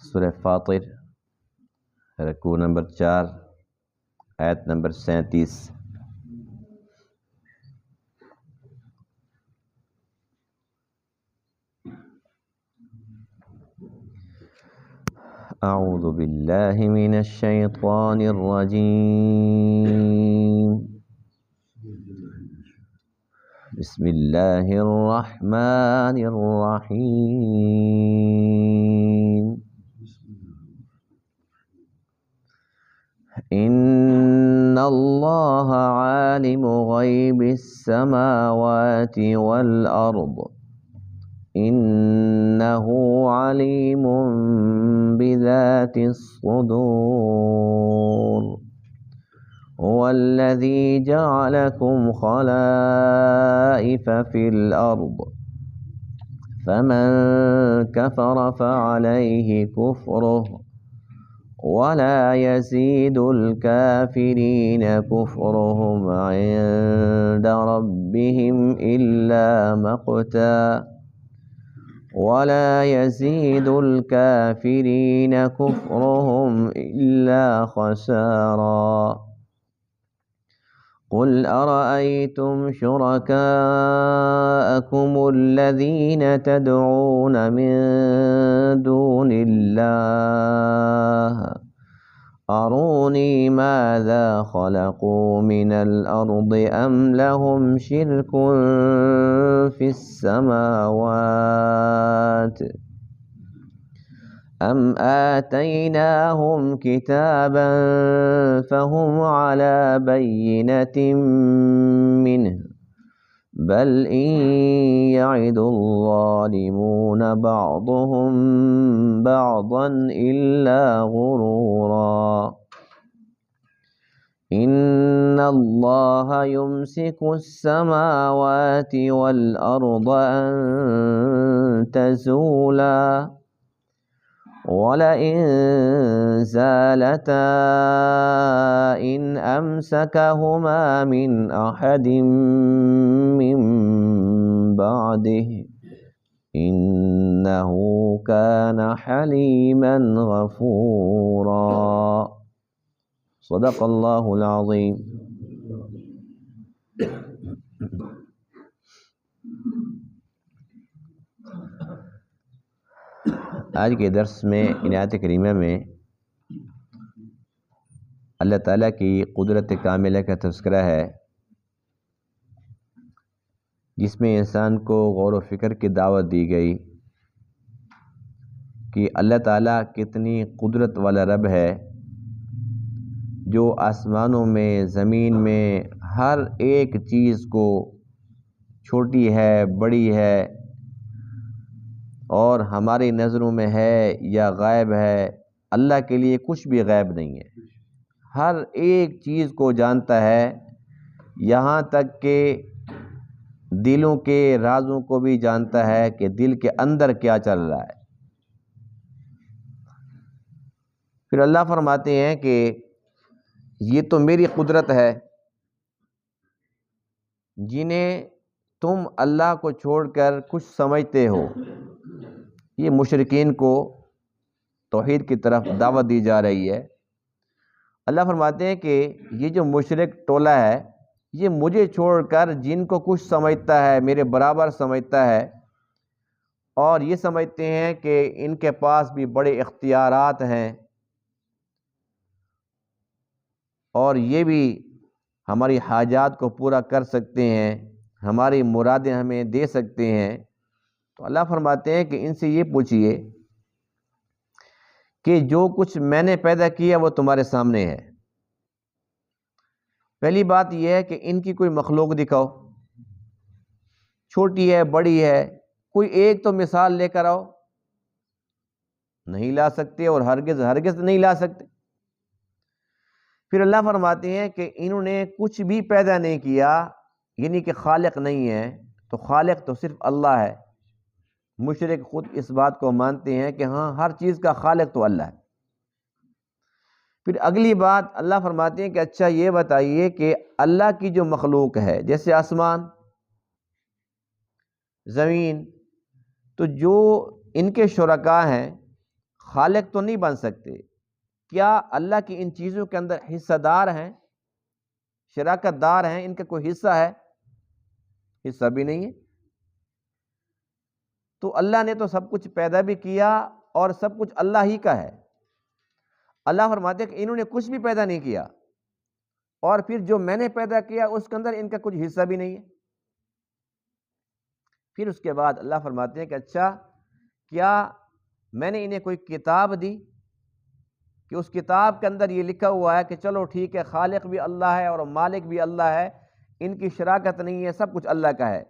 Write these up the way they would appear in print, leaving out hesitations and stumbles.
سورہ فاطر رکوع نمبر 4 آیت نمبر 37۔ اعوذ باللہ من الشیطان الرجیم، بسم اللہ الرحمن الرحیم۔ ان اللہ عالم غیب السماوات والارض انہ علیم بذات الصدور، هو الذی جعلکم خلائف فی الارض فمن کفر فعلیہ کفرہ ولا يزيد الكافرين كفرهم عند ربهم إلا مقتا ولا يزيد الكافرين كفرهم إلا خسارا۔ قل أرأيتم شركاءكم الذين تدعون من دون الله أروني ماذا خلقوا من الأرض أم لهم شرك في السماوات أم آتيناهم كتابا فهم على بينة منه بل إن يعد الظالمون بعضهم بعضا إلا غرورا۔ إن الله يمسك السماوات والأرض أن تزولا ولئن زالتا إن أمسكهما من أحد من بعده إنه كان حليما غفورا۔ صدق اللہ العظیم۔ آج کے درس میں آیت کریمہ میں اللہ تعالیٰ کی قدرت کاملہ کا تذکرہ ہے، جس میں انسان کو غور و فکر کی دعوت دی گئی کہ اللہ تعالیٰ کتنی قدرت والا رب ہے، جو آسمانوں میں زمین میں ہر ایک چیز کو چھوٹی ہے بڑی ہے اور ہماری نظروں میں ہے یا غائب ہے، اللہ کے لیے کچھ بھی غائب نہیں ہے، ہر ایک چیز کو جانتا ہے، یہاں تک کہ دلوں کے رازوں کو بھی جانتا ہے کہ دل کے اندر کیا چل رہا ہے۔ پھر اللہ فرماتے ہیں کہ یہ تو میری قدرت ہے، جنہیں تم اللہ کو چھوڑ کر کچھ سمجھتے ہو۔ یہ مشرکین کو توحید کی طرف دعوت دی جا رہی ہے۔ اللہ فرماتے ہیں کہ یہ جو مشرک ٹولہ ہے، یہ مجھے چھوڑ کر جن کو کچھ سمجھتا ہے، میرے برابر سمجھتا ہے، اور یہ سمجھتے ہیں کہ ان کے پاس بھی بڑے اختیارات ہیں اور یہ بھی ہماری حاجات کو پورا کر سکتے ہیں، ہماری مرادیں ہمیں دے سکتے ہیں۔ تو اللہ فرماتے ہیں کہ ان سے یہ پوچھئے کہ جو کچھ میں نے پیدا کیا وہ تمہارے سامنے ہے۔ پہلی بات یہ ہے کہ ان کی کوئی مخلوق دکھاؤ، چھوٹی ہے بڑی ہے، کوئی ایک تو مثال لے کر آؤ۔ نہیں لا سکتے اور ہرگز نہیں لا سکتے۔ پھر اللہ فرماتے ہیں کہ انہوں نے کچھ بھی پیدا نہیں کیا، یعنی کہ خالق نہیں ہے، تو خالق تو صرف اللہ ہے۔ مشرک خود اس بات کو مانتے ہیں کہ ہاں ہر چیز کا خالق تو اللہ ہے۔ پھر اگلی بات اللہ فرماتے ہیں کہ اچھا یہ بتائیے کہ اللہ کی جو مخلوق ہے، جیسے آسمان، زمین، تو جو ان کے شرکاء ہیں، خالق تو نہیں بن سکتے، کیا اللہ کی ان چیزوں کے اندر حصہ دار ہیں، شراکت دار ہیں، ان کا کوئی حصہ ہے؟ حصہ بھی نہیں ہے۔ تو اللہ نے تو سب کچھ پیدا بھی کیا اور سب کچھ اللہ ہی کا ہے۔ اللہ فرماتے ہیں کہ انہوں نے کچھ بھی پیدا نہیں کیا، اور پھر جو میں نے پیدا کیا اس کے اندر ان کا کچھ حصہ بھی نہیں ہے۔ پھر اس کے بعد اللہ فرماتے ہیں کہ اچھا، کیا میں نے انہیں کوئی کتاب دی کہ اس کتاب کے اندر یہ لکھا ہوا ہے کہ چلو ٹھیک ہے، خالق بھی اللہ ہے اور مالک بھی اللہ ہے، ان کی شراکت نہیں ہے، سب کچھ اللہ کا ہے،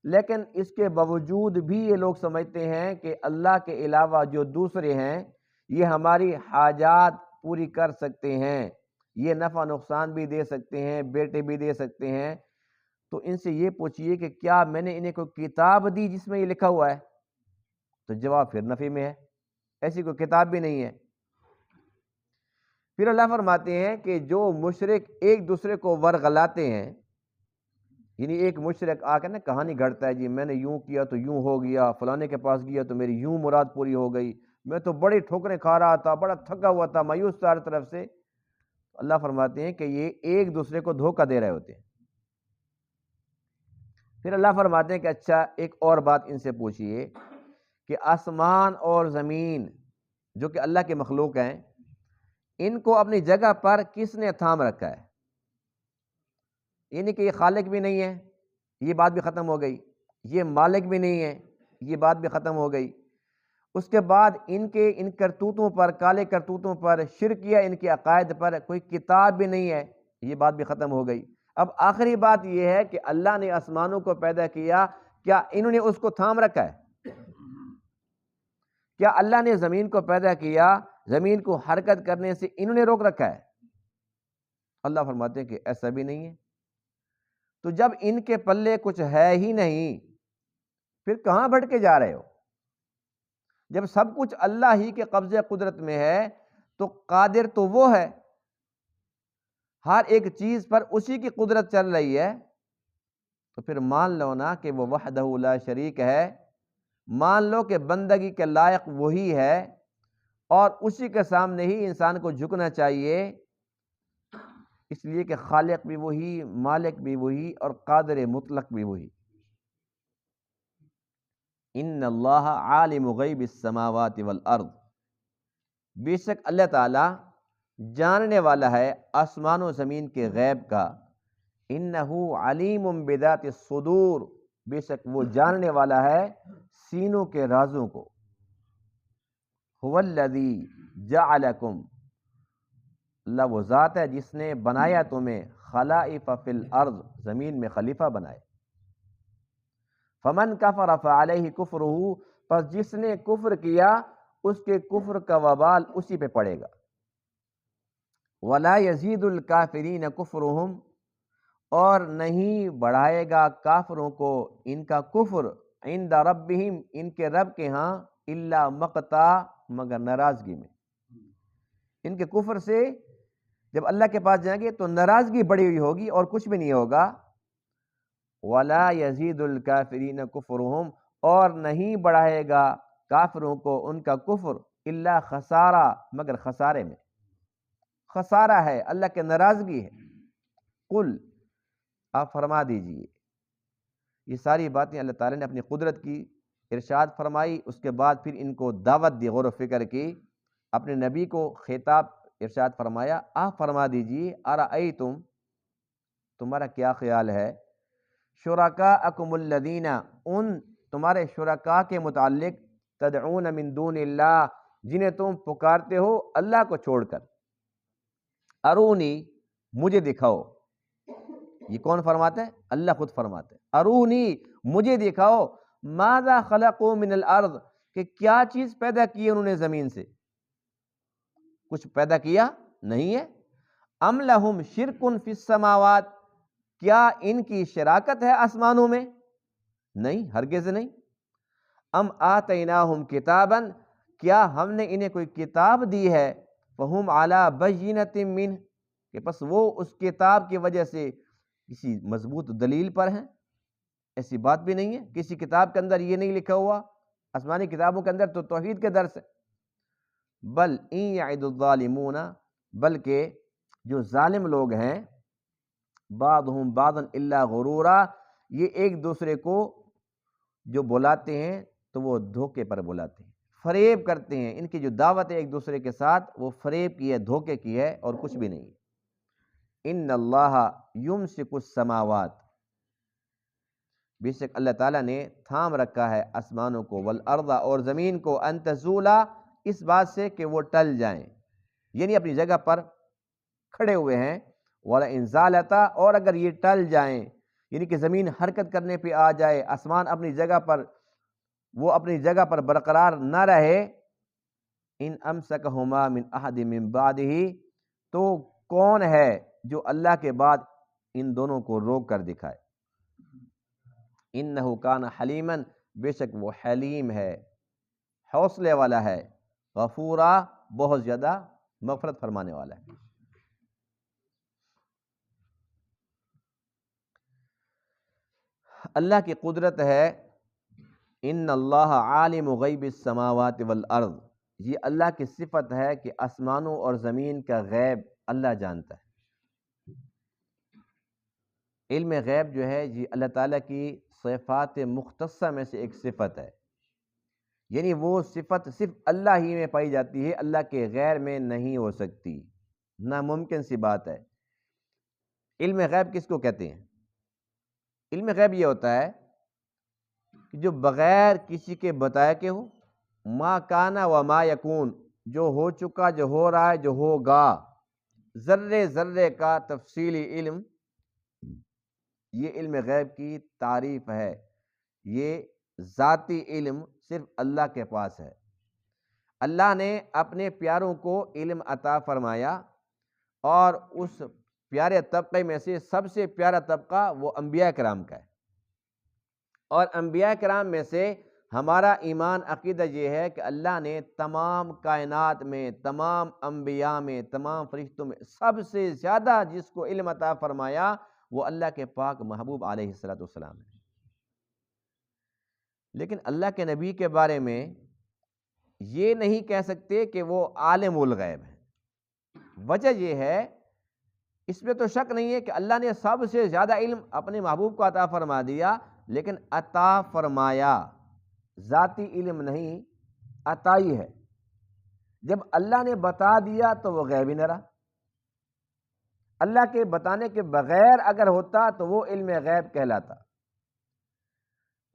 لیکن اس کے باوجود بھی یہ لوگ سمجھتے ہیں کہ اللہ کے علاوہ جو دوسرے ہیں یہ ہماری حاجات پوری کر سکتے ہیں، یہ نفع نقصان بھی دے سکتے ہیں، بیٹے بھی دے سکتے ہیں۔ تو ان سے یہ پوچھئے کہ کیا میں نے انہیں کوئی کتاب دی جس میں یہ لکھا ہوا ہے؟ تو جواب پھر نفی میں ہے، ایسی کوئی کتاب بھی نہیں ہے۔ پھر اللہ فرماتے ہیں کہ جو مشرک ایک دوسرے کو ورغلاتے ہیں، یعنی ایک مشرک آ کے نا کہانی گھڑتا ہے، جی میں نے یوں کیا تو یوں ہو گیا، فلانے کے پاس گیا تو میری یوں مراد پوری ہو گئی، میں تو بڑی ٹھوکریں کھا رہا تھا، بڑا تھکا ہوا تھا، مایوس تھا ہر طرف سے۔ اللہ فرماتے ہیں کہ یہ ایک دوسرے کو دھوکہ دے رہے ہوتے ہیں۔ پھر اللہ فرماتے ہیں کہ اچھا ایک اور بات ان سے پوچھئے کہ آسمان اور زمین جو کہ اللہ کے مخلوق ہیں، ان کو اپنی جگہ پر کس نے تھام رکھا ہے؟ یعنی کہ یہ خالق بھی نہیں ہے، یہ بات بھی ختم ہو گئی، یہ مالک بھی نہیں ہے، یہ بات بھی ختم ہو گئی۔ اس کے بعد ان کرتوتوں پر، کالے کرتوتوں پر، شرکیہ ان کے عقائد پر کوئی کتاب بھی نہیں ہے، یہ بات بھی ختم ہو گئی۔ اب آخری بات یہ ہے کہ اللہ نے آسمانوں کو پیدا کیا، کیا انہوں نے اس کو تھام رکھا ہے؟ کیا اللہ نے زمین کو پیدا کیا، زمین کو حرکت کرنے سے انہوں نے روک رکھا ہے؟ اللہ فرماتے ہیں کہ ایسا بھی نہیں ہے۔ تو جب ان کے پلے کچھ ہے ہی نہیں، پھر کہاں بھٹکے جا رہے ہو؟ جب سب کچھ اللہ ہی کے قبضے قدرت میں ہے تو قادر تو وہ ہے، ہر ایک چیز پر اسی کی قدرت چل رہی ہے، تو پھر مان لو نا کہ وہ وحدہ لا شریک ہے، مان لو کہ بندگی کے لائق وہی ہے، اور اسی کے سامنے ہی انسان کو جھکنا چاہیے، اس لیے کہ خالق بھی وہی، مالک بھی وہی، اور قادر مطلق بھی وہی۔ ان اللہ عالم غیب السماوات والارض، بے شک اللہ تعالیٰ جاننے والا ہے آسمان و زمین کے غیب کا۔ انہ علیم بذات الصدور، بے شک وہ جاننے والا ہے سینوں کے رازوں کو۔ هو الذی جعلکم، اللہ وہ ذات ہے جس نے بنایا تمہیں خلائف فی الارض، زمین میں خلیفہ بنائے۔ فمن کفر فعلیہ کفرہ، پس جس نے کفر کیا اس کے کفر کا وبال اسی پہ پڑے گا۔ ولا یزید الکافرین کفرہم، اور نہیں بڑھائے گا کافروں کو ان کا کفر، عند ربہم، ان کے رب کے ہاں، الا مقتا، مگر ناراضگی میں۔ ان کے کفر سے جب اللہ کے پاس جائیں گے تو ناراضگی بڑھی ہوئی ہوگی اور کچھ بھی نہیں ہوگا۔ ولا یزید الکافرین کفرہم، اور نہیں بڑھائے گا کافروں کو ان کا کفر، الا خسارہ، مگر خسارے میں، خسارہ ہے، اللہ کے ناراضگی ہے۔ قل، آپ فرما دیجئے، یہ ساری باتیں اللہ تعالیٰ نے اپنی قدرت کی ارشاد فرمائی، اس کے بعد پھر ان کو دعوت دی، غور و فکر کی، اپنے نبی کو خطاب ارشاد فرمایا، آپ فرما دیجئے، ارأیتم، تمہارا کیا خیال ہے، شرکاءکم الذین، ان تمہارے شرکاء کے متعلق، تدعون من دون اللہ، جنہیں تم پکارتے ہو اللہ کو چھوڑ کر، ارونی، مجھے دکھاؤ۔ یہ کون فرماتا ہے؟ اللہ خود فرماتا ہے، ارونی، مجھے دکھاؤ، ماذا خلقوا من الارض، کہ کیا چیز پیدا کی انہوں نے زمین سے؟ کچھ پیدا کیا نہیں ہے۔ ام لہم شرک فی السماوات، کیا ان کی شراکت ہے آسمانوں میں؟ نہیں، ہرگز نہیں۔ ام آتیناہم کتابا، کیا ہم نے انہیں کوئی کتاب دی ہے؟ فہم علی بینۃ منہ، کہ پس وہ اس کتاب کی وجہ سے کسی مضبوط دلیل پر ہیں؟ ایسی بات بھی نہیں ہے، کسی کتاب کے اندر یہ نہیں لکھا ہوا، آسمانی کتابوں کے اندر تو توحید کے درس ہے۔ بل ان یعد الظالمون، بلکہ جو ظالم لوگ ہیں، بعضهم بعضا الا غرورا، یہ ایک دوسرے کو جو بلاتے ہیں تو وہ دھوکے پر بلاتے ہیں، فریب کرتے ہیں. ان کی جو دعوت ہے ایک دوسرے کے ساتھ وہ فریب کی ہے، دھوکے کی ہے، اور کچھ بھی نہیں. ان اللہ یمسک السماوات، بے شک اللہ تعالیٰ نے تھام رکھا ہے آسمانوں کو، والارض، اور زمین کو، ان تزولا، اس بات سے کہ وہ ٹل جائیں، یعنی اپنی جگہ پر کھڑے ہوئے ہیں. وَلَئِن زَالَتَا، اور اگر یہ ٹل جائیں، یعنی کہ زمین حرکت کرنے پہ آ جائے، آسمان اپنی جگہ پر، وہ اپنی جگہ پر برقرار نہ رہے، ان امسکہما من احد من بعدہ، تو کون ہے جو اللہ کے بعد ان دونوں کو روک کر دکھائے. انہ کان حلیما، بے شک وہ حلیم ہے، حوصلے والا ہے، غفورا، بہت زیادہ مغفرت فرمانے والا ہے. اللہ کی قدرت ہے. ان اللہ عالم غیب السماوات والارض، یہ اللہ کی صفت ہے کہ آسمانوں اور زمین کا غیب اللہ جانتا ہے. علم غیب جو ہے یہ اللہ تعالیٰ کی صفات مختصہ میں سے ایک صفت ہے، یعنی وہ صفت صرف اللہ ہی میں پائی جاتی ہے، اللہ کے غیر میں نہیں ہو سکتی، ناممکن سی بات ہے. علم غیب کس کو کہتے ہیں؟ علم غیب یہ ہوتا ہے کہ جو بغیر کسی کے بتائے کے ہو، ما کانا و ما یکون، جو ہو چکا، جو ہو رہا ہے، جو ہوگا، ذرے ذرے کا تفصیلی علم، یہ علم غیب کی تعریف ہے. یہ ذاتی علم صرف اللہ کے پاس ہے. اللہ نے اپنے پیاروں کو علم عطا فرمایا، اور اس پیارے طبقے میں سے سب سے پیارا طبقہ وہ انبیاء کرام کا ہے. اور انبیاء کرام میں سے ہمارا ایمان عقیدہ یہ ہے کہ اللہ نے تمام کائنات میں، تمام انبیاء میں، تمام فرشتوں میں سب سے زیادہ جس کو علم عطا فرمایا وہ اللہ کے پاک محبوب علیہ السلام ہے. لیکن اللہ کے نبی کے بارے میں یہ نہیں کہہ سکتے کہ وہ عالم الغیب ہے. وجہ یہ ہے، اس میں تو شک نہیں ہے کہ اللہ نے سب سے زیادہ علم اپنے محبوب کو عطا فرما دیا، لیکن عطا فرمایا ذاتی علم نہیں، عطائی ہے. جب اللہ نے بتا دیا تو وہ غیب ہی نہ رہا. اللہ کے بتانے کے بغیر اگر ہوتا تو وہ علم غیب کہلاتا.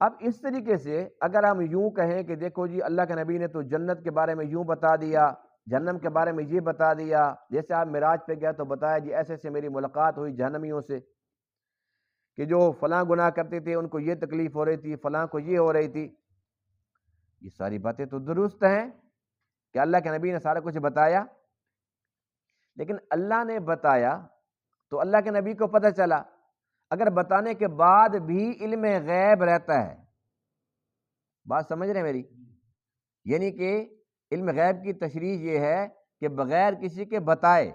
اب اس طریقے سے اگر ہم یوں کہیں کہ دیکھو جی اللہ کے نبی نے تو جنت کے بارے میں یوں بتا دیا، جہنم کے بارے میں یہ بتا دیا، جیسے آپ معراج پہ گیا تو بتایا جی ایسے سے میری ملاقات ہوئی جہنمیوں سے کہ جو فلاں گناہ کرتے تھے ان کو یہ تکلیف ہو رہی تھی، فلاں کو یہ ہو رہی تھی. یہ ساری باتیں تو درست ہیں کہ اللہ کے نبی نے سارا کچھ بتایا، لیکن اللہ نے بتایا تو اللہ کے نبی کو پتہ چلا. اگر بتانے کے بعد بھی علم غیب رہتا ہے، بات سمجھ رہے ہیں میری؟ یعنی کہ علم غیب کی تشریح یہ ہے کہ بغیر کسی کے بتائے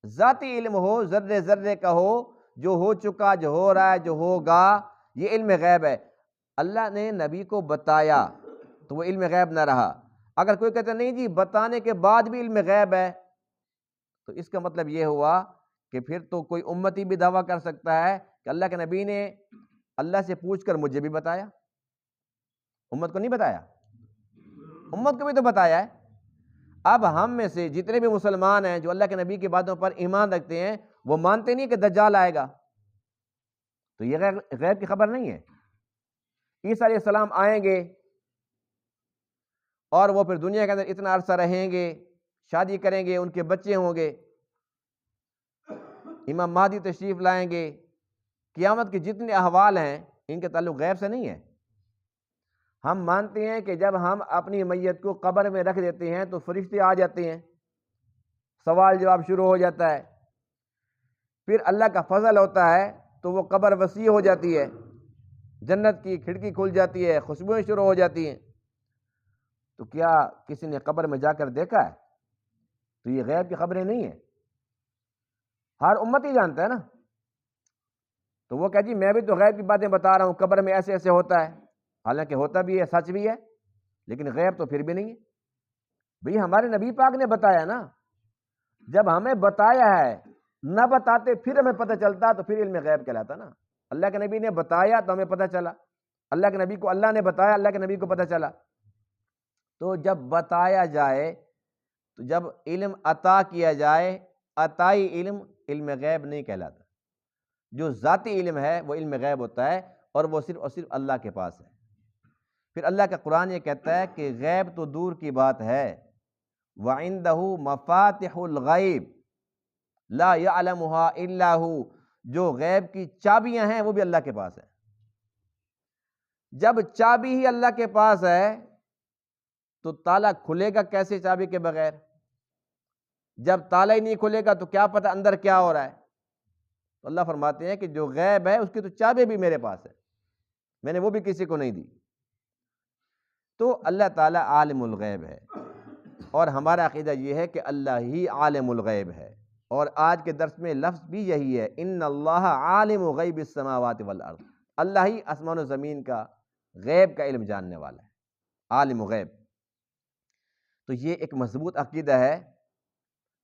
ذاتی علم ہو، ذرے ذرے کا ہو، جو ہو چکا، جو ہو رہا ہے، جو ہوگا، یہ علم غیب ہے. اللہ نے نبی کو بتایا تو وہ علم غیب نہ رہا. اگر کوئی کہتا نہیں جی بتانے کے بعد بھی علم غیب ہے، تو اس کا مطلب یہ ہوا کہ پھر تو کوئی امتی بھی دعویٰ کر سکتا ہے کہ اللہ کے نبی نے اللہ سے پوچھ کر مجھے بھی بتایا. امت کو نہیں بتایا؟ امت کو بھی تو بتایا ہے. اب ہم میں سے جتنے بھی مسلمان ہیں جو اللہ کے نبی کی باتوں پر ایمان رکھتے ہیں وہ مانتے نہیں کہ دجال آئے گا، تو یہ غیب کی خبر نہیں ہے. عیسیٰ علیہ السلام آئیں گے اور وہ پھر دنیا کے اندر اتنا عرصہ رہیں گے، شادی کریں گے، ان کے بچے ہوں گے، امام مہدی تشریف لائیں گے. قیامت کے جتنے احوال ہیں ان کے تعلق غیب سے نہیں ہے. ہم مانتے ہیں کہ جب ہم اپنی میت کو قبر میں رکھ دیتے ہیں تو فرشتے آ جاتے ہیں، سوال جواب شروع ہو جاتا ہے، پھر اللہ کا فضل ہوتا ہے تو وہ قبر وسیع ہو جاتی ہے، جنت کی کھڑکی کھل جاتی ہے، خوشبوئیں شروع ہو جاتی ہیں. تو کیا کسی نے قبر میں جا کر دیکھا ہے؟ تو یہ غیب کی خبریں نہیں ہیں، ہر امت ہی جانتا ہے نا. تو وہ کہہ جی میں بھی تو غیب کی باتیں بتا رہا ہوں، قبر میں ایسے ایسے ہوتا ہے، حالانکہ ہوتا بھی ہے، سچ بھی ہے، لیکن غیب تو پھر بھی نہیں ہے. بھئی ہمارے نبی پاک نے بتایا نا، جب ہمیں بتایا ہے، نہ بتاتے پھر ہمیں پتہ چلتا تو پھر علم غیب کہلاتا نا۔ اللہ کے نبی نے بتایا تو ہمیں پتہ چلا، اللہ کے نبی کو اللہ نے بتایا، اللہ کے نبی کو پتہ چلا۔ تو جب بتایا جائے، تو جب علم عطا کیا جائے، عطائی علم علم غیب نہیں کہلاتا۔ جو ذاتی علم ہے وہ علم غیب ہوتا ہے، اور وہ صرف اور صرف اللہ کے پاس ہے۔ پھر اللہ کا قرآن یہ کہتا ہے کہ غیب تو دور کی بات ہے، وَعِندَهُ مَفَاتِحُ الْغَيْبِ لَا يَعْلَمُهَا إِلَّا هُوَ، جو غیب کی چابیاں ہیں وہ بھی اللہ کے پاس ہے۔ جب چابی ہی اللہ کے پاس ہے تو تالا کھلے گا کیسے چابی کے بغیر؟ جب تالا ہی نہیں کھلے گا تو کیا پتہ اندر کیا ہو رہا ہے؟ تو اللہ فرماتے ہیں کہ جو غیب ہے اس کی تو چابی بھی میرے پاس ہے، میں نے وہ بھی کسی کو نہیں دی۔ تو اللہ تعالیٰ عالم الغیب ہے، اور ہمارا عقیدہ یہ ہے کہ اللہ ہی عالم الغیب ہے، اور آج کے درس میں لفظ بھی یہی ہے، ان اللہ عالم غیب السماوات والارض، اللہ ہی آسمان و زمین کا غیب کا علم جاننے والا ہے، عالم غیب۔ تو یہ ایک مضبوط عقیدہ ہے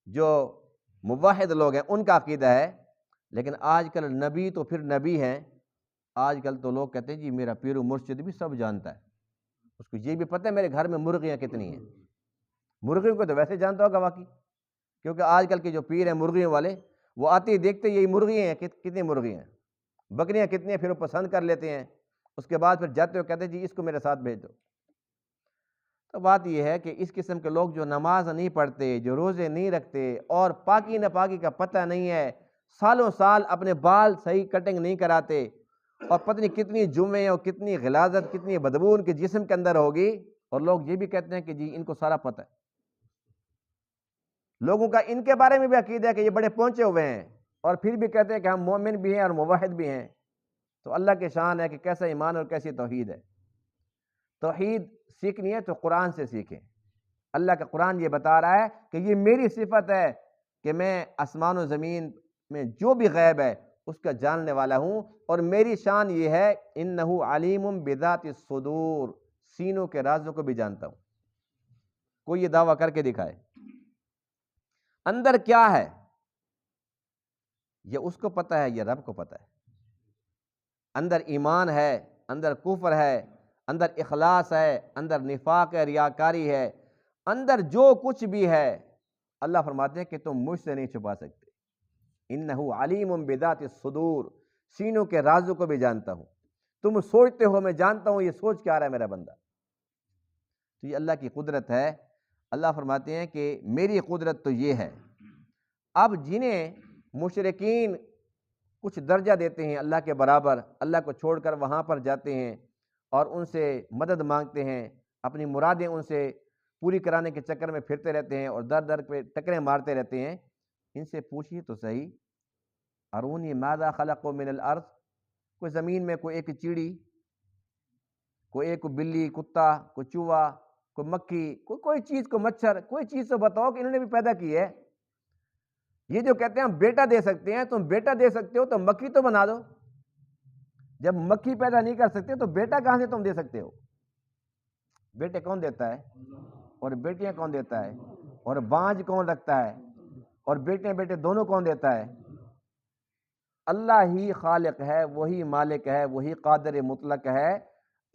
جو موحد لوگ ہیں ان کا عقیدہ ہے۔ لیکن آج کل نبی تو پھر نبی ہیں، آج کل تو لوگ کہتے ہیں جی میرا پیر و مرشد بھی سب جانتا ہے، اس کو یہ بھی پتہ ہے میرے گھر میں مرغیاں کتنی ہیں۔ مرغیوں کو تو ویسے جانتا ہوگا واقعی، کیونکہ آج کل کے جو پیر ہیں مرغیوں والے، وہ آتے ہی دیکھتے یہی مرغیاں ہیں، کتنی مرغیاں ہیں، بکریاں کتنی ہیں، پھر وہ پسند کر لیتے ہیں، اس کے بعد پھر جاتے ہو کہتے ہیں جی اس کو میرے ساتھ بھیج دو۔ تو بات یہ ہے کہ اس قسم کے لوگ جو نماز نہیں پڑھتے، جو روزے نہیں رکھتے، اور پاکی ناپاکی کا پتہ نہیں ہے، سالوں سال اپنے بال صحیح کٹنگ نہیں کراتے، اور پتہ نہیں کتنی جمعے اور کتنی غلاظت، کتنی بدبو ان کے جسم کے اندر ہوگی، اور لوگ یہ بھی کہتے ہیں کہ جی ان کو سارا پتہ ہے۔ لوگوں کا ان کے بارے میں بھی عقیدہ ہے کہ یہ بڑے پہنچے ہوئے ہیں، اور پھر بھی کہتے ہیں کہ ہم مومن بھی ہیں اور موحد بھی ہیں۔ تو اللہ کی شان ہے کہ کیسا ایمان اور کیسی توحید ہے۔ توحید سیکھنی ہے تو قرآن سے سیکھیں۔ اللہ کا قرآن یہ بتا رہا ہے کہ یہ میری صفت ہے کہ میں آسمان و زمین میں جو بھی غیب ہے اس کا جاننے والا ہوں، اور میری شان یہ ہے انہ علیم بذات الصدور، سینوں کے رازوں کو بھی جانتا ہوں۔ کوئی یہ دعویٰ کر کے دکھائے اندر کیا ہے، یہ اس کو پتہ ہے، یہ رب کو پتہ ہے۔ اندر ایمان ہے، اندر کفر ہے، اندر اخلاص ہے، اندر نفاق ہے، ریاکاری ہے، اندر جو کچھ بھی ہے، اللہ فرماتے ہیں کہ تم مجھ سے نہیں چھپا سکتے۔ انہ علیم بذات الصدور، سینوں کے رازوں کو بھی جانتا ہوں۔ تم سوچتے ہو میں جانتا ہوں یہ سوچ کیا رہا ہے میرا بندہ۔ تو یہ اللہ کی قدرت ہے۔ اللہ فرماتے ہیں کہ میری قدرت تو یہ ہے۔ اب جنہیں مشرکین کچھ درجہ دیتے ہیں اللہ کے برابر، اللہ کو چھوڑ کر وہاں پر جاتے ہیں اور ان سے مدد مانگتے ہیں، اپنی مرادیں ان سے پوری کرانے کے چکر میں پھرتے رہتے ہیں اور در در پہ ٹکریں مارتے رہتے ہیں، ان سے پوچھیے تو صحیح، ارونی ماذا خلقوا من الارض، کوئی زمین میں کوئی ایک چیڑی، کوئی ایک بلی، کتا، کوئی چوہا، کوئی مکھی، کوئی چیز، کوئی مچھر، کوئی چیز تو بتاؤ کہ انہوں نے بھی پیدا کی ہے۔ یہ جو کہتے ہیں ہم بیٹا دے سکتے ہیں، تم بیٹا دے سکتے ہو تو مکھی تو بنا دو۔ جب مکھی پیدا نہیں کر سکتے تو بیٹا کہاں سے تم دے سکتے ہو؟ بیٹے کون دیتا ہے؟ اور بیٹیاں کون دیتا ہے؟ اور بانج کون رکھتا ہے؟ اور بیٹے بیٹے دونوں کون دیتا ہے؟ اللہ ہی خالق ہے، وہی مالک ہے، وہی قادر مطلق ہے۔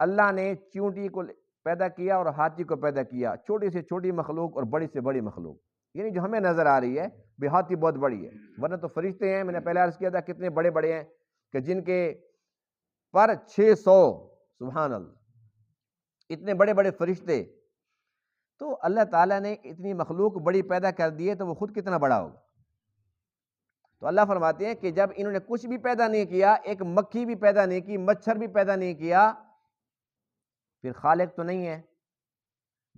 اللہ نے چیونٹی کو پیدا کیا اور ہاتھی کو پیدا کیا، چھوٹی سے چھوٹی مخلوق اور بڑی سے بڑی مخلوق، یعنی جو ہمیں نظر آ رہی ہے بھی ہاتھی بہت بڑی ہے، ورنہ تو فرشتے ہیں، میں نے پہلے عرض کیا تھا کتنے بڑے بڑے ہیں کہ جن کے پر 600، سبحان اللہ، اتنے بڑے بڑے فرشتے۔ تو اللہ تعالیٰ نے اتنی مخلوق بڑی پیدا کر دی ہے تو وہ خود کتنا بڑا ہوگا۔ تو اللہ فرماتے ہیں کہ جب انہوں نے کچھ بھی پیدا نہیں کیا، ایک مکھی بھی پیدا نہیں کی، مچھر بھی پیدا نہیں کیا، پھر خالق تو نہیں ہے۔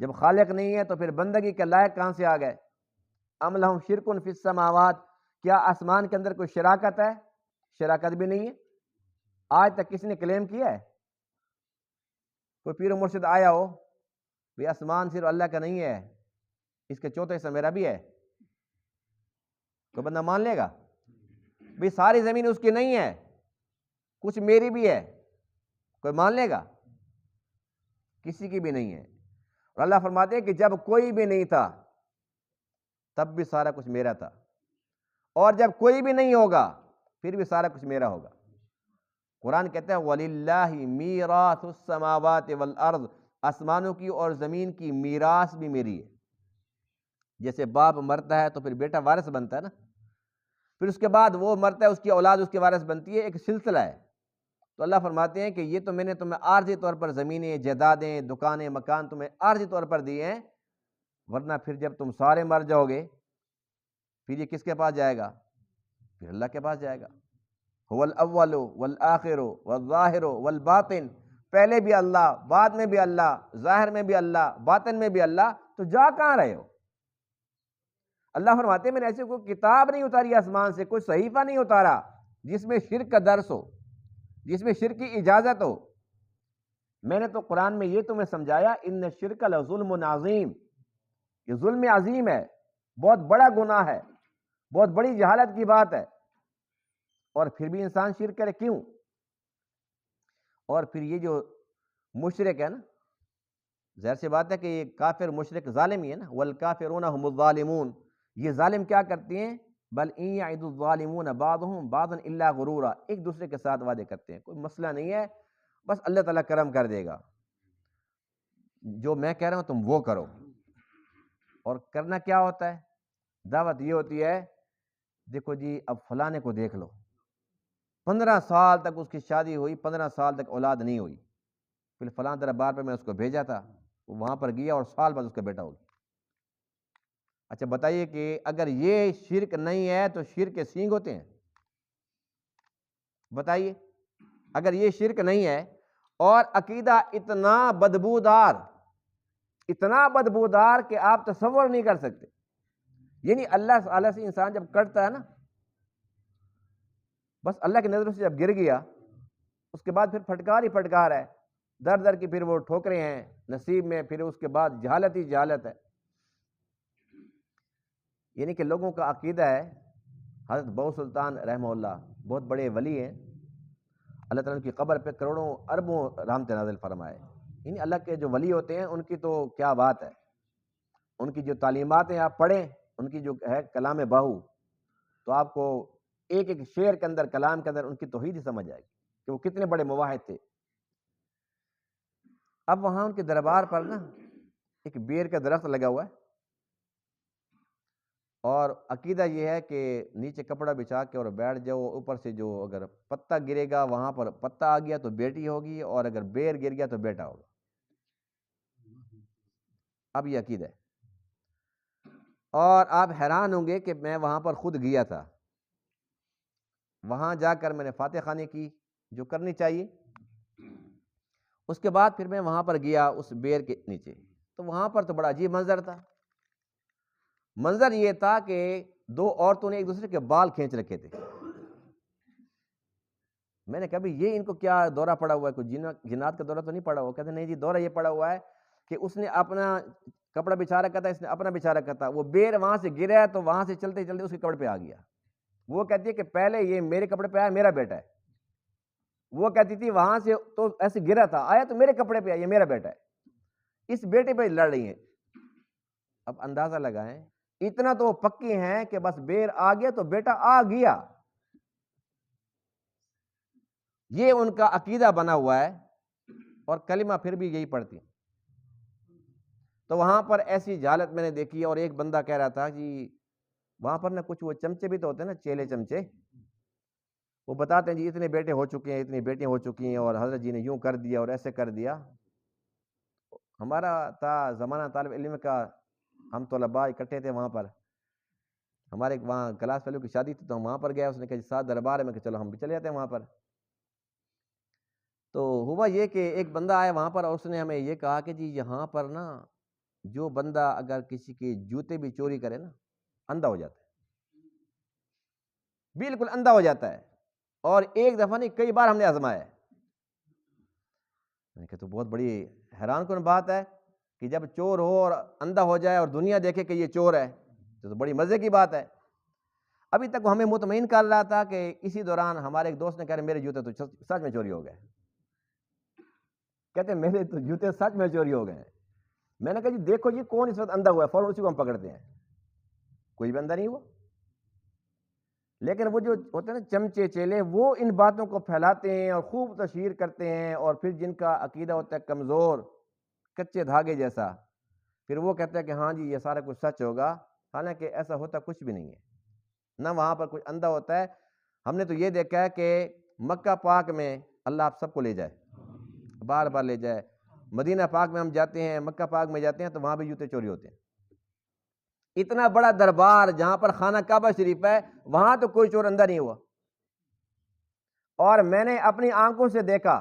جب خالق نہیں ہے تو پھر بندگی کے لائق کہاں سے آ گئے؟ ام لہم شرک فی السماوات، کیا آسمان کے اندر کوئی شراکت ہے؟ شراکت بھی نہیں ہے۔ آج تک کسی نے کلیم کیا ہے؟ کوئی پیر و مرشد آیا ہو بھی آسمان صرف اللہ کا نہیں ہے، اس کے چوتھا حصہ میرا بھی ہے، کوئی بندہ مان لے گا؟ بھی ساری زمین اس کی نہیں ہے، کچھ میری بھی ہے، کوئی مان لے گا؟ کسی کی بھی نہیں ہے۔ اور اللہ فرماتے ہیں کہ جب کوئی بھی نہیں تھا تب بھی سارا کچھ میرا تھا، اور جب کوئی بھی نہیں ہوگا پھر بھی سارا کچھ میرا ہوگا۔ قرآن کہتا ہے وَلِلَّهِ مِيرَاثُ السَّمَاوَاتِ وَالْأَرْضِ، آسمانوں کی اور زمین کی میراث بھی میری ہے۔ جیسے باپ مرتا ہے تو پھر بیٹا وارث بنتا ہے نا، پھر اس کے بعد وہ مرتا ہے، اس کی اولاد اس کی وارث بنتی ہے، ایک سلسلہ ہے۔ تو اللہ فرماتے ہیں کہ یہ تو میں نے تمہیں عارضی طور پر زمینیں، جائیدادیں، دکانیں، مکان تمہیں عارضی طور پر دیے ہیں، ورنہ پھر جب تم سارے مر جاؤ گے پھر یہ کس کے پاس جائے گا؟ پھر اللہ کے پاس جائے گا۔ هو الاول والآخر والظاہر والباطن، پہلے بھی اللہ، بعد میں بھی اللہ، ظاہر میں بھی اللہ، باطن میں بھی اللہ، تو جا کہاں رہے ہو؟ اللہ فرماتے ہیں میں نے ایسے کوئی کتاب نہیں اتاری آسمان سے، کوئی صحیفہ نہیں اتارا جس میں شرک کا درس ہو، جس میں شرک کی اجازت ہو۔ میں نے تو قرآن میں یہ تمہیں سمجھایا ان الشرک لظلم عظیم، یہ ظلم عظیم ہے، بہت بڑا گناہ ہے، بہت بڑی جہالت کی بات ہے، اور پھر بھی انسان شرک کرے، کیوں؟ اور پھر یہ جو مشرک ہے نا، ظاہر سی بات ہے کہ یہ کافر مشرک ظالم ہی ہے نا، والکافرون هم الظالمون، یہ ظالم کیا کرتے ہیں؟ بل ان یعد الظالمون بعضهم بعضا الا غرورا، ایک دوسرے کے ساتھ وعدے کرتے ہیں، کوئی مسئلہ نہیں ہے، بس اللہ تعالیٰ کرم کر دے گا، جو میں کہہ رہا ہوں تم وہ کرو۔ اور کرنا کیا ہوتا ہے؟ دعوت یہ ہوتی ہے دیکھو جی اب فلانے کو دیکھ لو، 15 سال تک اس کی شادی ہوئی، 15 سال تک اولاد نہیں ہوئی، پھر فلاں دربار پہ میں اس کو بھیجا تھا، وہاں پر گیا اور سال بعد اس کا بیٹا ہو گیا۔ اچھا بتائیے کہ اگر یہ شرک نہیں ہے تو شرک کے سینگ ہوتے ہیں؟ بتائیے، اگر یہ شرک نہیں ہے اور عقیدہ اتنا بدبودار، اتنا بدبودار کہ آپ تصور نہیں کر سکتے، یعنی اللہ تعالیٰ سے انسان جب کٹتا ہے نا، بس اللہ کی نظروں سے جب گر گیا اس کے بعد پھر پھٹکار ہی پھٹکار ہے، در در کی پھر وہ ٹھوکریں ہیں نصیب میں، پھر اس کے بعد جہالت ہی جہالت ہے۔ یعنی کہ لوگوں کا عقیدہ ہے، حضرت بہو سلطان رحمہ اللہ بہت بڑے ولی ہیں، اللہ تعالیٰ کی قبر پہ کروڑوں اربوں رحمت نازل فرمائے، یعنی اللہ کے جو ولی ہوتے ہیں ان کی تو کیا بات ہے، ان کی جو تعلیمات ہیں آپ پڑھیں، ان کی جو ہے کلام باہو، تو آپ کو ایک ایک شعر کے اندر، کلام کے اندر ان کی توحید ہی سمجھ آئے گی کہ وہ کتنے بڑے مواحد تھے۔ اب وہاں ان کے دربار پر نا ایک بیر کا درخت لگا ہوا ہے، اور عقیدہ یہ ہے کہ نیچے کپڑا بچھا کے اور بیٹھ جاؤ، اوپر سے جو اگر پتا گرے گا وہاں پر پتا آ گیا تو بیٹی ہوگی، اور اگر بیر گر گیا تو بیٹا ہوگا۔ اب یہ عقیدہ ہے، اور آپ حیران ہوں گے کہ میں وہاں پر خود گیا تھا، وہاں جا کر میں نے فاتح خوانی کی جو کرنی چاہیے، اس کے بعد پھر میں وہاں پر گیا اس بیر کے نیچے، تو وہاں پر تو بڑا عجیب منظر تھا۔ منظر یہ تھا کہ دو عورتوں نے ایک دوسرے کے بال کھینچ رکھے تھے۔ میں نے کہا بھی یہ ان کو کیا دورہ پڑا ہوا ہے، کوئی جنات کا دورہ تو نہیں پڑا ہوا؟ کہتے نہیں جی دورہ یہ پڑا ہوا ہے کہ اس نے اپنا کپڑا بچھا رکھا تھا، اس نے اپنا بچھا رکھا تھا، وہ بیر وہاں سے گرا تو وہاں سے چلتے چلتے اس کے کپڑے پہ آ گیا۔ وہ کہتی ہے کہ پہلے یہ میرے کپڑے پہ آیا، میرا بیٹا ہے۔ وہ کہتی تھی وہاں سے تو ایسے گرا تھا، آیا تو میرے کپڑے پہ آیا، یہ میرا بیٹا ہے۔ اس بیٹے پہ لڑ رہی ہیں۔ اب اندازہ لگائیں، اتنا تو وہ پکی ہیں کہ بس بیر آ گیا تو بیٹا آ گیا، یہ ان کا عقیدہ بنا ہوا ہے، اور کلمہ پھر بھی یہی پڑھتی ہیں۔ تو وہاں پر ایسی جہالت میں نے دیکھی، اور ایک بندہ کہہ رہا تھا جی وہاں پر نا کچھ وہ چمچے بھی تو ہوتے ہیں نا، چیلے چمچے، وہ بتاتے ہیں جی اتنے بیٹے ہو چکے ہیں، اتنی بیٹیاں ہو چکی ہیں، اور حضرت جی نے یوں کر دیا اور ایسے کر دیا۔ ہمارا تھا زمانہ طالب علم کا، ہم طلباء اکٹھے تھے وہاں پر، ہمارے وہاں کلاس فیلو کی شادی تھی تو ہم وہاں پر گئے، اس نے کہا جی 7 دربار ہے، میں کہ چلو ہم بھی چلے جاتے ہیں وہاں پر۔ تو ہوا یہ کہ ایک بندہ آیا وہاں پر، اور اس نے ہمیں یہ کہا کہ جی یہاں پر نا جو بندہ اگر کسی کے جوتے بھی چوری کرے نا اندھا ہو جاتا ہے، بالکل اندھا ہو جاتا ہے، اور ایک دفعہ نہیں کئی بار ہم نے آزمایا ہے۔ میں نے کہا تو بہت بڑی حیران کن بات ہے کہ جب چور ہو اور اندھا ہو جائے اور دنیا دیکھے کہ یہ چور ہے تو بڑی مزے کی بات ہے۔ ابھی تک وہ ہمیں مطمئن کر رہا تھا کہ اسی دوران ہمارے ایک دوست نے کہا میرے جوتے تو سچ میں چوری ہو گئے، کہتے میرے تو جوتے سچ میں چوری ہو گئے۔ میں نے کہا جی دیکھو جی کون اس وقت اندھا ہوا ہے، فوراً اسی کو ہم پکڑتے ہیں، کوئی بھی اندھا نہیں ہوا. لیکن وہ جو ہوتے ہیں نا چمچے چیلے، وہ ان باتوں کو پھیلاتے ہیں اور خوب تشہیر کرتے ہیں، اور پھر جن کا عقیدہ ہوتا ہے کمزور کچے دھاگے جیسا، پھر وہ کہتا ہے کہ ہاں جی یہ سارا کچھ سچ ہوگا، حالانکہ ایسا ہوتا کچھ بھی نہیں ہے. نہ وہاں پر کوئی اندھا ہوتا ہے. ہم نے تو یہ دیکھا ہے کہ مکہ پاک میں اللہ آپ سب کو لے جائے، بار بار لے جائے. مدینہ پاک میں ہم جاتے ہیں، مکہ پاک میں جاتے ہیں تو وہاں بھی جوتے چوری ہوتے ہیں. اتنا بڑا دربار جہاں پر خانہ کعبہ شریف ہے، وہاں تو کوئی چور اندھا نہیں ہوا. اور میں نے اپنی آنکھوں سے دیکھا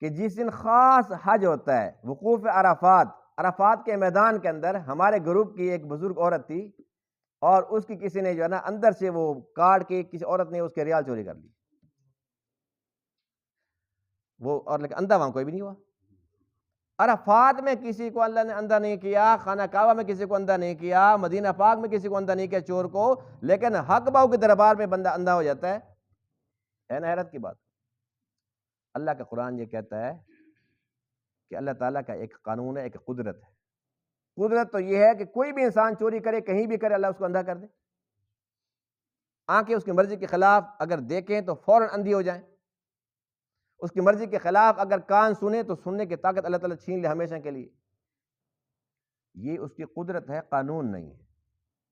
کہ جس دن خاص حج ہوتا ہے، وقوف عرفات، عرفات کے میدان کے اندر ہمارے گروپ کی ایک بزرگ عورت تھی، اور اس کی کسی نے جو ہے نا اندر سے وہ کاٹ کے، کسی عورت نے اس کے ریال چوری کر لی. وہ اور لیکن اندھا وہاں کوئی بھی نہیں ہوا. عرفات میں کسی کو اللہ نے اندھا نہیں کیا، خانہ کعبہ میں کسی کو اندھا نہیں کیا، مدینہ پاک میں کسی کو اندھا نہیں کیا چور کو، لیکن حق باؤ کے دربار میں بندہ اندھا ہو جاتا ہے. نا حیرت کی بات. اللہ کا قرآن یہ کہتا ہے کہ اللہ تعالیٰ کا ایک قانون ہے، ایک قدرت ہے. قدرت تو یہ ہے کہ کوئی بھی انسان چوری کرے، کہیں بھی کرے، اللہ اس کو اندھا کر دے. آنکھیں اس کی مرضی کے خلاف اگر دیکھیں تو فوراً اندھی ہو جائیں، اس کی مرضی کے خلاف اگر کان سنیں تو سننے کی طاقت اللہ تعالیٰ چھین لے ہمیشہ کے لیے. یہ اس کی قدرت ہے، قانون نہیں ہے.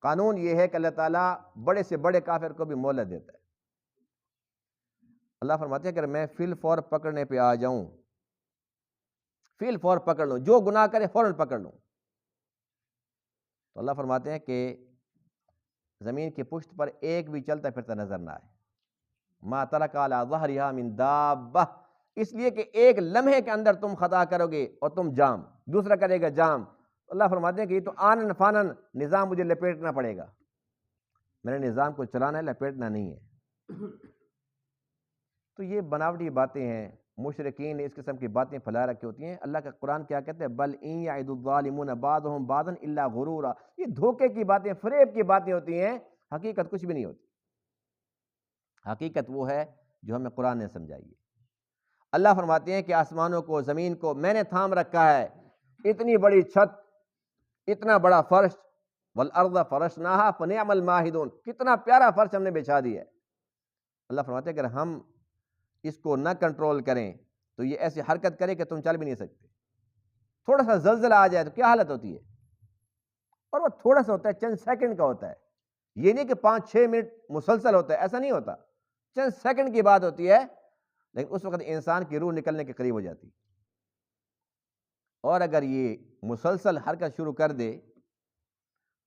قانون یہ ہے کہ اللہ تعالیٰ بڑے سے بڑے کافر کو بھی مہلت دیتا ہے. اللہ فرماتے ہیں کہ میں فی الفور پکڑنے پہ آ جاؤں، فی الفور پکڑ لوں، جو گناہ کرے فوراً پکڑ لوں. تو اللہ فرماتے ہیں کہ زمین کی پشت پر ایک بھی چلتا پھرتا نظر نہ آئے. ما ترک علی ظہرہا من دابہ، اس لیے کہ ایک لمحے کے اندر تم خطا کرو گے اور تم جام، دوسرا کرے گا جام. اللہ فرماتے ہیں کہ یہ تو آنن فانن نظام مجھے لپیٹنا پڑے گا. میرے نظام کو چلانا ہے، لپیٹنا نہیں ہے. تو یہ بناوٹی باتیں ہیں، مشرکین نے اس قسم کی باتیں پھیلا رکھی ہوتی ہیں. اللہ کا قرآن کیا کہتے ہیں؟ بل ان یعد الظالمون بعضهم بعضا الا غرورا. یہ دھوکے کی باتیں، فریب کی باتیں ہوتی ہیں، حقیقت کچھ بھی نہیں ہوتی. حقیقت وہ ہے جو ہمیں قرآن نے سمجھائی ہے. اللہ فرماتے ہیں کہ آسمانوں کو، زمین کو میں نے تھام رکھا ہے. اتنی بڑی چھت، اتنا بڑا فرش، والارض فرشناہا فنعم الماہدون، کتنا پیارا فرش ہم نے بچھا دیا ہے. اللہ فرماتے ہیں اگر ہم اس کو نہ کنٹرول کریں تو یہ ایسی حرکت کرے کہ تم چل بھی نہیں سکتے. تھوڑا سا زلزلہ آ جائے تو کیا حالت ہوتی ہے، اور وہ تھوڑا سا ہوتا ہے، چند سیکنڈ کا ہوتا ہے. یہ نہیں کہ 5-6 منٹ مسلسل ہوتا ہے، ایسا نہیں ہوتا، چند سیکنڈ کی بات ہوتی ہے، لیکن اس وقت انسان کی روح نکلنے کے قریب ہو جاتی. اور اگر یہ مسلسل حرکت شروع کر دے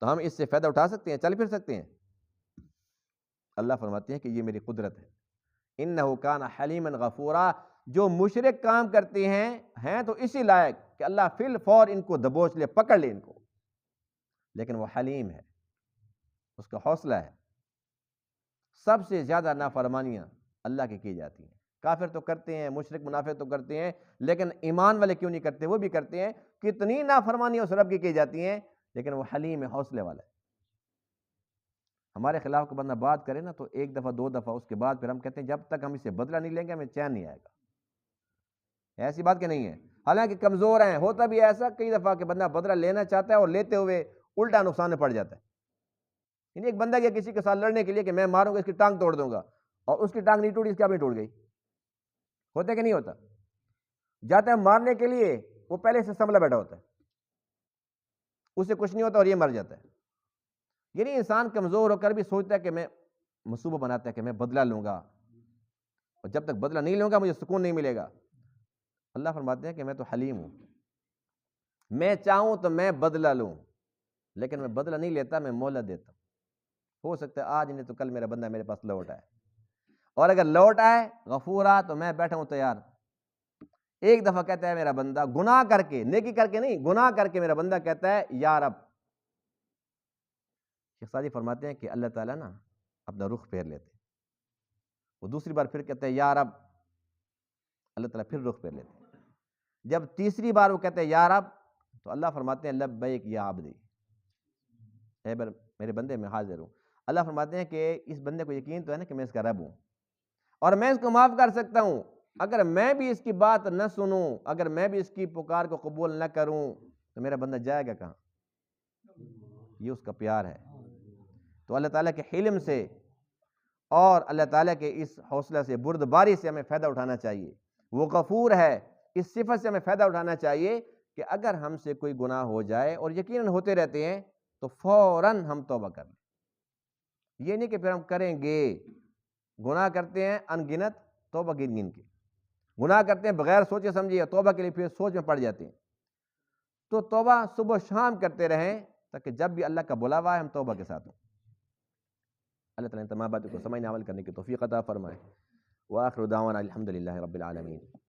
تو ہم اس سے فائدہ اٹھا سکتے ہیں، چل پھر سکتے ہیں. اللہ فرماتے ہیں کہ یہ میری قدرت ہے. انہ کان حلیما غفورا. جو مشرک کام کرتے ہیں تو اسی لائق کہ اللہ فی الفور ان کو دبوچ لے، پکڑ لے ان کو، لیکن وہ حلیم ہے، اس کا حوصلہ ہے. سب سے زیادہ نافرمانیاں اللہ کی جاتی ہیں. کافر تو کرتے ہیں، مشرک منافق تو کرتے ہیں، لیکن ایمان والے کیوں نہیں کرتے؟ وہ بھی کرتے ہیں. کتنی نافرمانیاں اس رب کی جاتی ہیں، لیکن وہ حلیم ہے، حوصلے والا ہے. ہمارے خلاف کو بندہ بات کرے نا تو ایک دفعہ 2 دفعہ، اس کے بعد پھر ہم کہتے ہیں جب تک ہم اس سے بدلہ نہیں لیں گے ہمیں چین نہیں آئے گا. ایسی بات کہ نہیں ہے، حالانکہ کمزور ہیں. ہوتا بھی ایسا کئی دفعہ کہ بندہ بدلہ لینا چاہتا ہے اور لیتے ہوئے الٹا نقصان میں پڑ جاتا ہے. یعنی ایک بندہ کیا کسی کے ساتھ لڑنے کے لیے کہ میں ماروں گا، اس کی ٹانگ توڑ دوں گا، اور اس کی ٹانگ نہیں ٹوٹی، اس کی اپنی ٹوٹ گئی. ہوتا کہ نہیں ہوتا؟ جاتا ہے مارنے کے لیے، وہ پہلے سے سنبھلا بیٹھا ہوتا ہے، اسے کچھ نہیں ہوتا اور یہ مر جاتا ہے. یعنی انسان کمزور ہو کر بھی سوچتا ہے کہ میں منصوبہ بناتا ہے کہ میں بدلہ لوں گا، اور جب تک بدلہ نہیں لوں گا مجھے سکون نہیں ملے گا. اللہ فرماتے ہیں کہ میں تو حلیم ہوں، میں چاہوں تو میں بدلہ لوں، لیکن میں بدلہ نہیں لیتا، میں مہلت دیتا ہوں. ہو سکتا ہے آج نہیں تو کل میرا بندہ میرے پاس لوٹ آئے، اور اگر لوٹ آئے غفورا تو میں بیٹھا ہوں تیار. ایک دفعہ کہتا ہے میرا بندہ گناہ کر کے، نیکی کر کے نہیں، گناہ کر کے میرا بندہ کہتا ہے یا رب. شیخ سعدی فرماتے ہیں کہ اللہ تعالیٰ نا اپنا رخ پھیر لیتے، وہ دوسری بار پھر کہتے ہیں یا رب، اللہ تعالیٰ پھر رخ پھیر لیتے. جب تیسری بار وہ کہتے ہیں یا رب تو اللہ فرماتے ہیں لبیک یا عبدی، اے میرے بندے میں حاضر ہوں. اللہ فرماتے ہیں کہ اس بندے کو یقین تو ہے نا کہ میں اس کا رب ہوں اور میں اس کو معاف کر سکتا ہوں، اگر میں بھی اس کی بات نہ سنوں، اگر میں بھی اس کی پکار کو قبول نہ کروں تو میرا بندہ جائے گا کہاں؟ یہ اس کا پیار ہے۔ تو اللہ تعالیٰ کے حلم سے اور اللہ تعالیٰ کے اس حوصلہ سے، بردباری سے ہمیں فائدہ اٹھانا چاہیے۔ وہ غفور ہے، اس صفت سے ہمیں فائدہ اٹھانا چاہیے کہ اگر ہم سے کوئی گناہ ہو جائے، اور یقیناً ہوتے رہتے ہیں، تو فوراً ہم توبہ کر لیں۔ یہ نہیں کہ پھر ہم کریں گے، گناہ کرتے ہیں ان گنت، توبہ گن گن کے گناہ کرتے ہیں بغیر سوچے سمجھے، توبہ کے لیے پھر سوچ میں پڑ جاتے ہیں۔ تو توبہ صبح و شام کرتے رہیں تاکہ جب بھی اللہ کا بلاوا ہے ہم توبہ کے ساتھ ہوں۔ اللہ تعالیٰ ان تمام باتوں کو سمجھنے عمل کرنے کی توفیق عطا فرمائے۔ وآخر دعوانا الحمدللہ رب العالمین۔